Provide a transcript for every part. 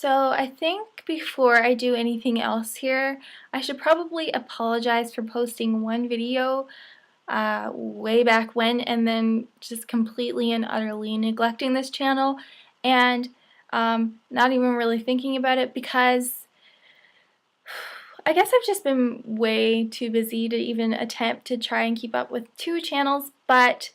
So I think before I do anything else here, I should probably apologize for posting one video way back when and then just completely and utterly neglecting this channel and not even really thinking about it because I guess I've just been way too busy to even attempt to try and keep up with two channels, but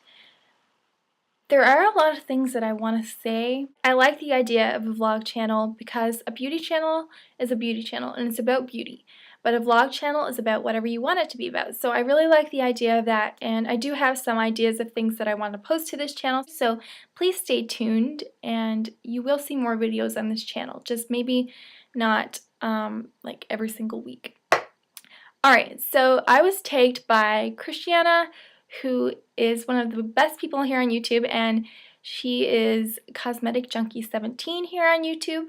there are a lot of things that I want to say. I like the idea of a vlog channel because a beauty channel is a beauty channel and it's about beauty. But a vlog channel is about whatever you want it to be about. So I really like the idea of that, and I do have some ideas of things that I want to post to this channel. So please stay tuned and you will see more videos on this channel. Just maybe not like every single week. Alright, so I was tagged by Christiana, who is one of the best people here on YouTube, and she is Cosmetic Junkie 17 here on YouTube,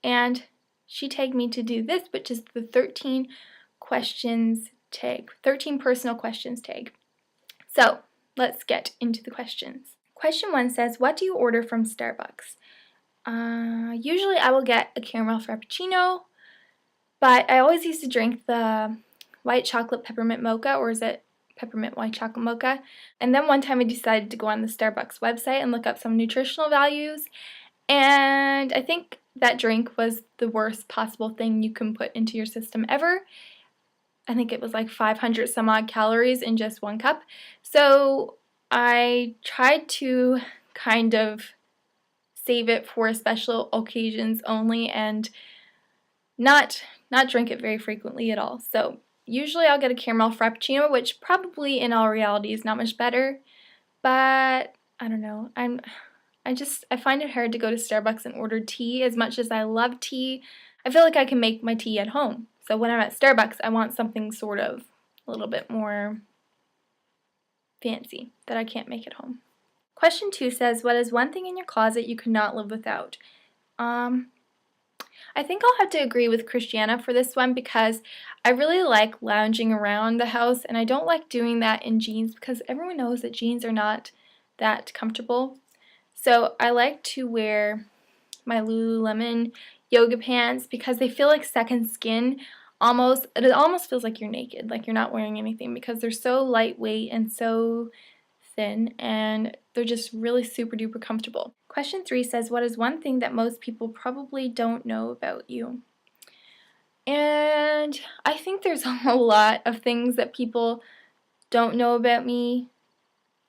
and she tagged me to do this, which is the 13 questions tag, 13 personal questions tag. So let's get into the questions. Question 1 says, what do you order from Starbucks? Usually I will get a caramel frappuccino, but I always used to drink the white chocolate peppermint mocha, or is it peppermint white chocolate mocha? And then one time I decided to go on the Starbucks website and look up some nutritional values, and I think that drink was the worst possible thing you can put into your system ever. I think it was like 500 some odd calories in just one cup. So I tried to kind of save it for special occasions only and not drink it very frequently at all. So usually I'll get a caramel frappuccino, which probably in all reality is not much better, but I don't know. I find it hard to go to Starbucks and order tea. As much as I love tea, I feel like I can make my tea at home. So when I'm at Starbucks, I want something sort of a little bit more fancy that I can't make at home. Question 2 says, what is one thing in your closet you could not live without? I think I'll have to agree with Christiana for this one because I really like lounging around the house, and I don't like doing that in jeans because everyone knows that jeans are not that comfortable. So I like to wear my Lululemon yoga pants because they feel like second skin. It almost feels like you're naked, like you're not wearing anything, because they're so lightweight and so thin, and they're just really super duper comfortable. Question 3 says, what is one thing that most people probably don't know about you? And I think there's a lot of things that people don't know about me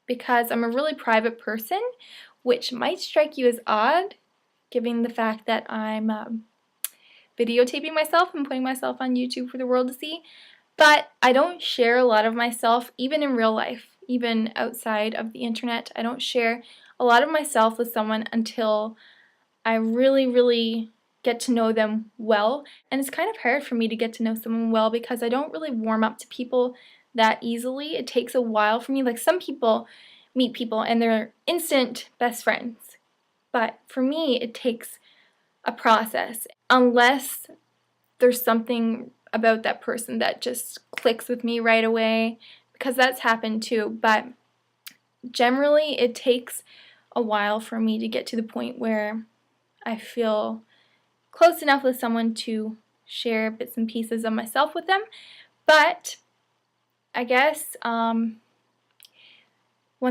because I'm a really private person, which might strike you as odd, given the fact that I'm videotaping myself and putting myself on YouTube for the world to see. But I don't share a lot of myself, even in real life, even outside of the internet. I don't share a lot of myself with someone until I really, really get to know them well. And it's kind of hard for me to get to know someone well because I don't really warm up to people that easily. It takes a while for me. Like, some people meet people and they're instant best friends. But for me, it takes a process, unless there's something about that person that just clicks with me right away, because that's happened too. But generally it takes a while for me to get to the point where I feel close enough with someone to share bits and pieces of myself with them. But I guess one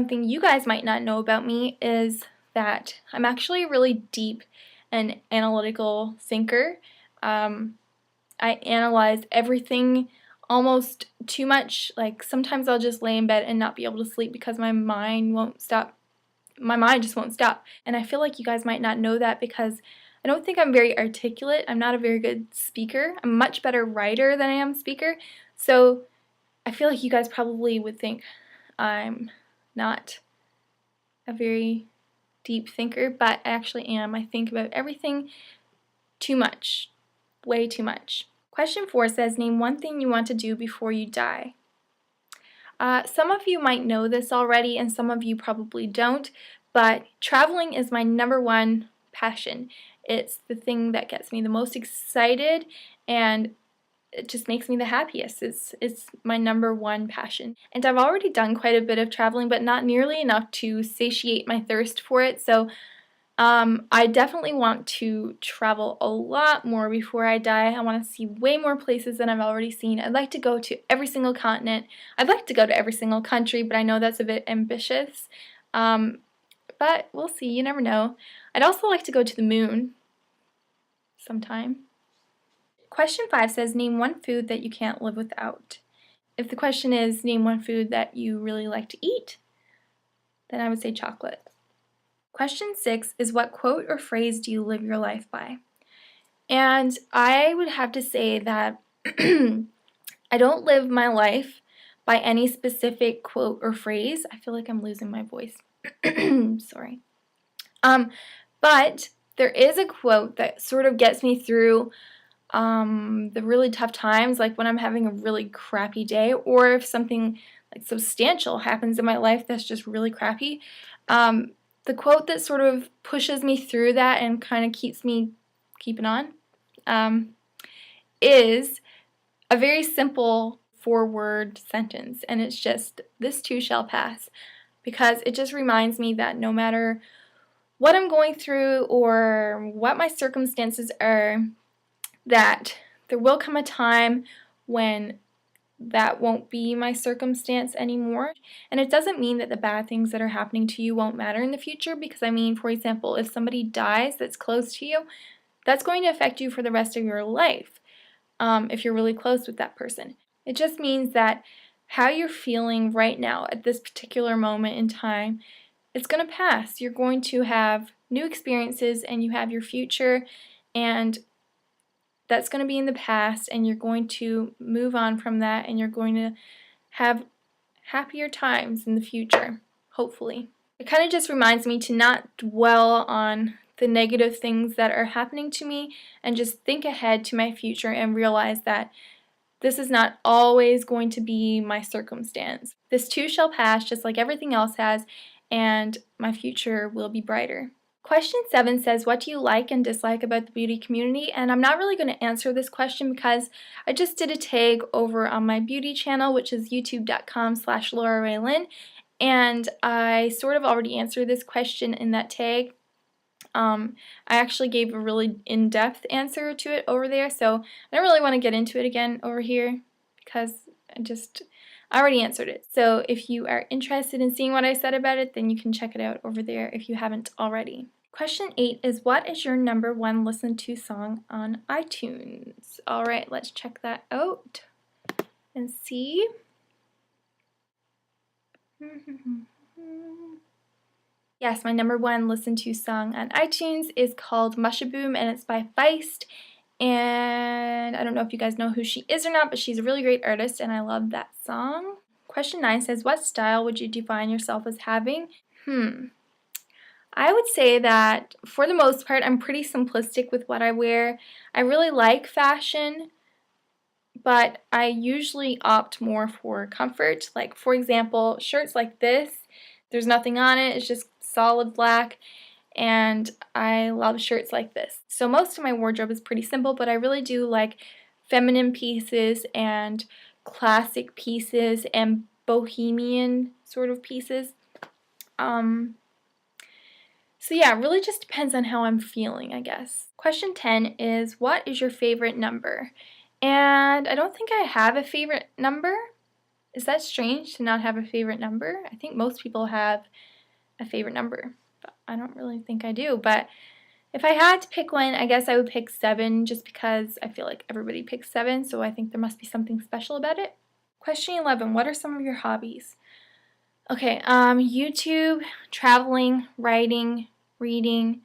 thing you guys might not know about me is that I'm actually a really deep and analytical thinker. I analyze everything almost too much. Like, sometimes I'll just lay in bed and not be able to sleep because my mind won't stop. My mind just won't stop. And I feel like you guys might not know that because I don't think I'm very articulate. I'm not a very good speaker. I'm a much better writer than I am speaker. So I feel like you guys probably would think I'm not a very deep thinker, but I actually am. I think about everything too much, way too much. Question 4 says, name one thing you want to do before you die. Some of you might know this already and some of you probably don't, but traveling is my #1 passion. It's the thing that gets me the most excited, and it just makes me the happiest. It's my #1 passion. And I've already done quite a bit of traveling, but not nearly enough to satiate my thirst for it. So I definitely want to travel a lot more before I die. I want to see way more places than I've already seen. I'd like to go to every single continent. I'd like to go to every single country, but I know that's a bit ambitious. But we'll see. You never know. I'd also like to go to the moon sometime. Question 5 says, name one food that you can't live without. If the question is, name one food that you really like to eat, then I would say chocolate. Question 6 is, what quote or phrase do you live your life by? And I would have to say that I don't live my life by any specific quote or phrase. I feel like I'm losing my voice. Sorry. But there is a quote that sort of gets me through the really tough times, like when I'm having a really crappy day, or if something like substantial happens in my life that's just really crappy. The quote that sort of pushes me through that and kind of keeps me keeping on is a very simple 4-word sentence, and it's just, this too shall pass, because it just reminds me that no matter what I'm going through or what my circumstances are, that there will come a time when that won't be my circumstance anymore. And it doesn't mean that the bad things that are happening to you won't matter in the future, because I mean, for example, if somebody dies that's close to you, that's going to affect you for the rest of your life if you're really close with that person. It just means that how you're feeling right now at this particular moment in time, it's going to pass. You're going to have new experiences, and you have your future, and that's going to be in the past, and you're going to move on from that, and you're going to have happier times in the future, hopefully. It kind of just reminds me to not dwell on the negative things that are happening to me, and just think ahead to my future and realize that this is not always going to be my circumstance. This too shall pass, just like everything else has, and my future will be brighter. Question 7 says, what do you like and dislike about the beauty community? And I'm not really going to answer this question because I just did a tag over on my beauty channel, which is youtube.com/LauraRaylin, and I sort of already answered this question in that tag. I actually gave a really in-depth answer to it over there, so I don't really want to get into it again over here because I already answered it. So if you are interested in seeing what I said about it, then you can check it out over there if you haven't already. Question 8 is, what is your number 1 listened to song on iTunes? Alright, let's check that out and see. Yes, my number 1 listened to song on iTunes is called Mushaboom, and it's by Feist. And I don't know if you guys know who she is or not, but she's a really great artist, and I love that song. Question 9 says, what style would you define yourself as having? I would say that for the most part, I'm pretty simplistic with what I wear. I really like fashion, but I usually opt more for comfort. Like, for example, shirts like this, there's nothing on it, it's just solid black, and I love shirts like this. So most of my wardrobe is pretty simple, but I really do like feminine pieces and classic pieces and bohemian sort of pieces. So yeah, it really just depends on how I'm feeling, I guess. Question 10 is, what is your favorite number? And I don't think I have a favorite number. Is that strange to not have a favorite number? I think most people have a favorite number, but I don't really think I do. But if I had to pick one, I guess I would pick 7, just because I feel like everybody picks 7, so I think there must be something special about it. Question 11, what are some of your hobbies? Okay, YouTube, traveling, writing, reading,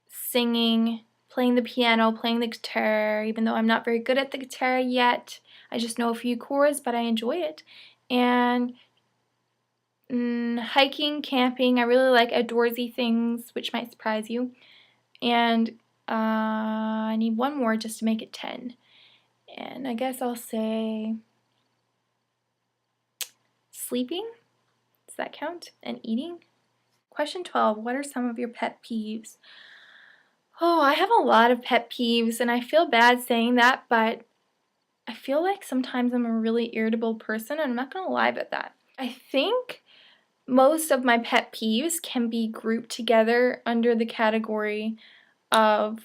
singing, playing the piano, playing the guitar, even though I'm not very good at the guitar yet. I just know a few chords, but I enjoy it. And hiking, camping, I really like outdoorsy things, which might surprise you. And I need one more just to make it 10. And I guess I'll say sleeping. Does that count? And eating? Question 12, what are some of your pet peeves? Oh, I have a lot of pet peeves, and I feel bad saying that, but I feel like sometimes I'm a really irritable person, and I'm not going to lie about that. I think most of my pet peeves can be grouped together under the category of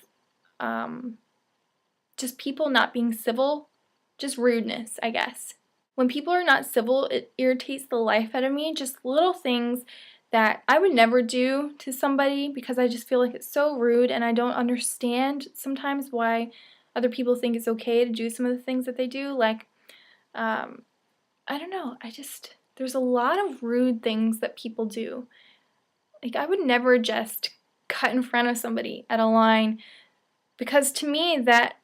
just people not being civil, just rudeness, I guess. When people are not civil, it irritates the life out of me, just little things that I would never do to somebody because I just feel like it's so rude, and I don't understand sometimes why other people think it's okay to do some of the things that they do. Like, I don't know, there's a lot of rude things that people do. Like, I would never just cut in front of somebody at a line, because to me that,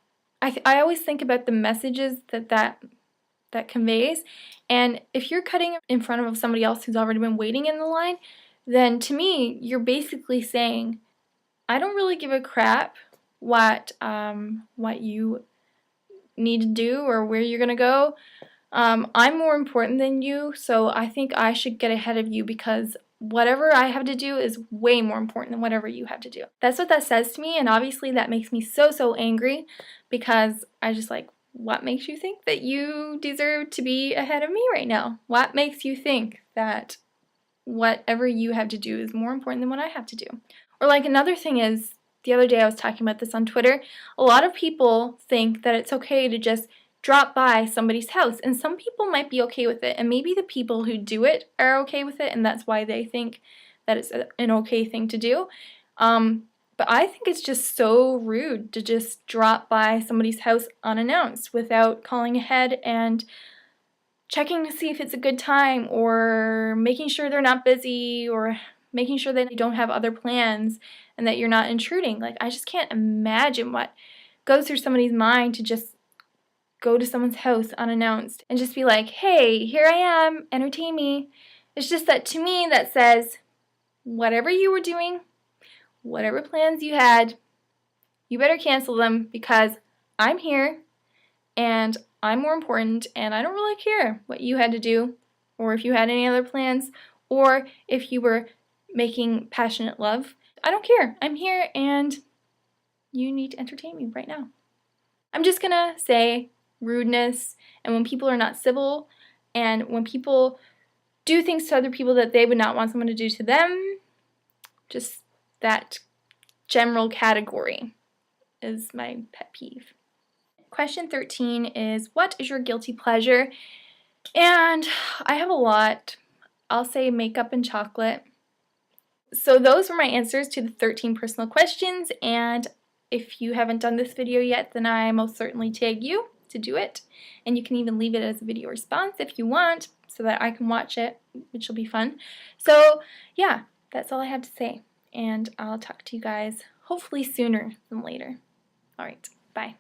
I always think about the messages that conveys, and if you're cutting in front of somebody else who's already been waiting in the line, then to me you're basically saying, I don't really give a crap what you need to do or where you're gonna go. I'm more important than you, so I think I should get ahead of you because whatever I have to do is way more important than whatever you have to do. That's what that says to me, and obviously that makes me so angry because I just like, what makes you think that you deserve to be ahead of me right now? What makes you think that whatever you have to do is more important than what I have to do? Or like another thing is, the other day I was talking about this on Twitter, a lot of people think that it's okay to just drop by somebody's house, and some people might be okay with it, and maybe the people who do it are okay with it, and that's why they think that it's an okay thing to do. But I think it's just so rude to just drop by somebody's house unannounced without calling ahead and checking to see if it's a good time, or making sure they're not busy, or making sure that they don't have other plans and that you're not intruding. Like, I just can't imagine what goes through somebody's mind to just go to someone's house unannounced and just be like, hey, here I am, entertain me. It's just that, to me, that says, whatever you were doing, whatever plans you had, you better cancel them because I'm here and I'm more important, and I don't really care what you had to do, or if you had any other plans, or if you were making passionate love. I don't care. I'm here and you need to entertain me right now. I'm just gonna say rudeness, and when people are not civil, and when people do things to other people that they would not want someone to do to them, just that general category is my pet peeve. Question 13 is, what is your guilty pleasure? And I have a lot. I'll say makeup and chocolate. So those were my answers to the 13 personal questions, and if you haven't done this video yet, then I most certainly tag you to do it, and you can even leave it as a video response if you want so that I can watch it, which will be fun. So yeah, that's all I have to say, and I'll talk to you guys hopefully sooner than later. Alright, bye.